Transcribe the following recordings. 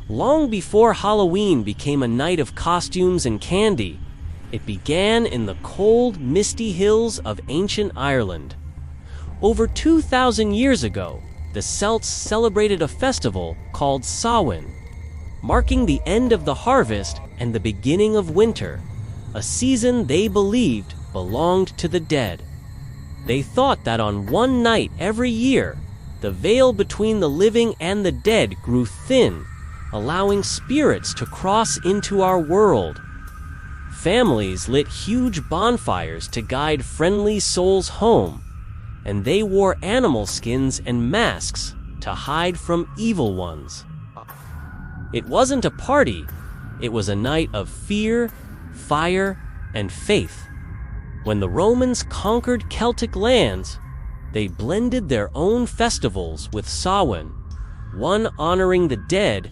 Long before Halloween became a night of costumes and candy, it began in the cold, misty hills of ancient Ireland. Over 2,000 years ago, the Celts celebrated a festival called Samhain, marking the end of the harvest and the beginning of winter, a season they believed belonged to the dead. They thought that on one night every year, the veil between the living and the dead grew thin, allowing spirits to cross into our world. Families lit huge bonfires to guide friendly souls home, and they wore animal skins and masks to hide from evil ones. It wasn't a party, it was a night of fear, fire, and faith. When the Romans conquered Celtic lands, they blended their own festivals with Samhain, one honoring the dead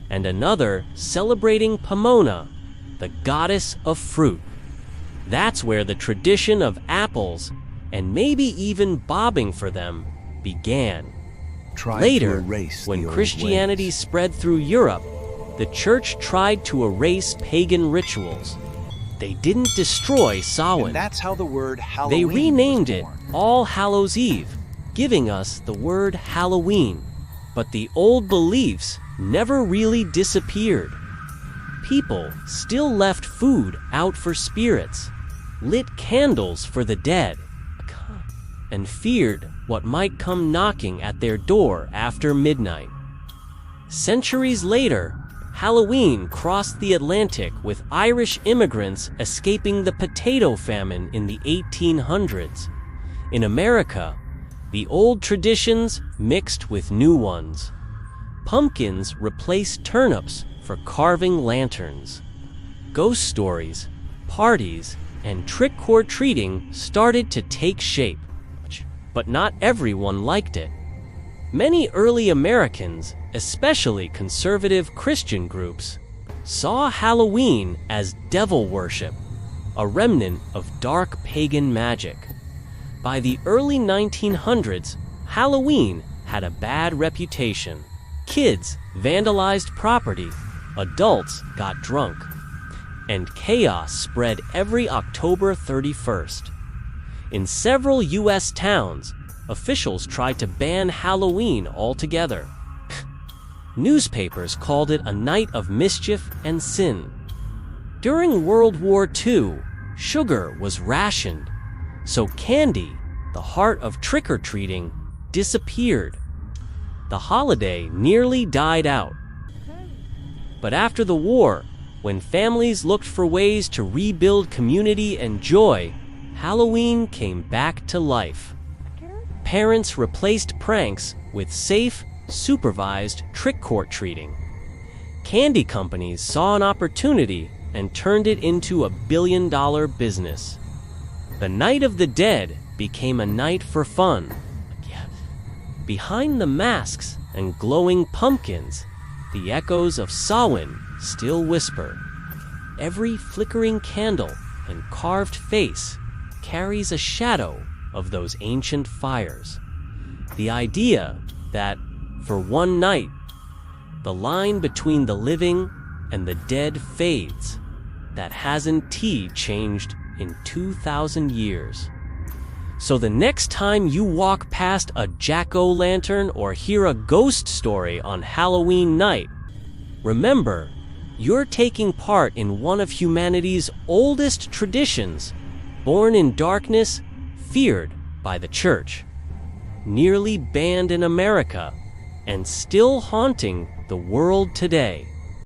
and another celebrating Pomona, the goddess of fruit. That's where the tradition of apples, and maybe even bobbing for them, began. Later, when Christianity spread through Europe, the church tried to erase pagan rituals. They didn't destroy Samhain. And that's how the word Halloween They renamed was it born. All Hallows Eve, giving us the word Halloween. But the old beliefs never really disappeared. People still left food out for spirits, lit candles for the dead, and feared what might come knocking at their door after midnight. Centuries later, Halloween crossed the Atlantic with Irish immigrants escaping the potato famine in the 1800s. In America, the old traditions mixed with new ones. Pumpkins replaced turnips for carving lanterns. Ghost stories, parties, and trick-or-treating started to take shape, but not everyone liked it. Many early Americans, especially conservative Christian groups, saw Halloween as devil worship, a remnant of dark pagan magic. By the early 1900s, Halloween had a bad reputation. Kids vandalized property, adults got drunk, and chaos spread every October 31st. In several U.S. towns, officials tried to ban Halloween altogether. Newspapers called it a night of mischief and sin. During World War II, sugar was rationed, so candy, the heart of trick-or-treating, disappeared. The holiday nearly died out. But after the war, when families looked for ways to rebuild community and joy, Halloween came back to life. Parents replaced pranks with safe, supervised trick-or-treating. Candy companies saw an opportunity and turned it into a billion-dollar business. The Night of the Dead became a night for fun. Behind the masks and glowing pumpkins, the echoes of Samhain still whisper. Every flickering candle and carved face carries a shadow of those ancient fires. The idea that, for one night, the line between the living and the dead fades, that hasn't changed in 2,000 years. So the next time you walk past a jack-o'-lantern or hear a ghost story on Halloween night, remember, you're taking part in one of humanity's oldest traditions, born in darkness, feared by the church, nearly banned in America, and still haunting the world today.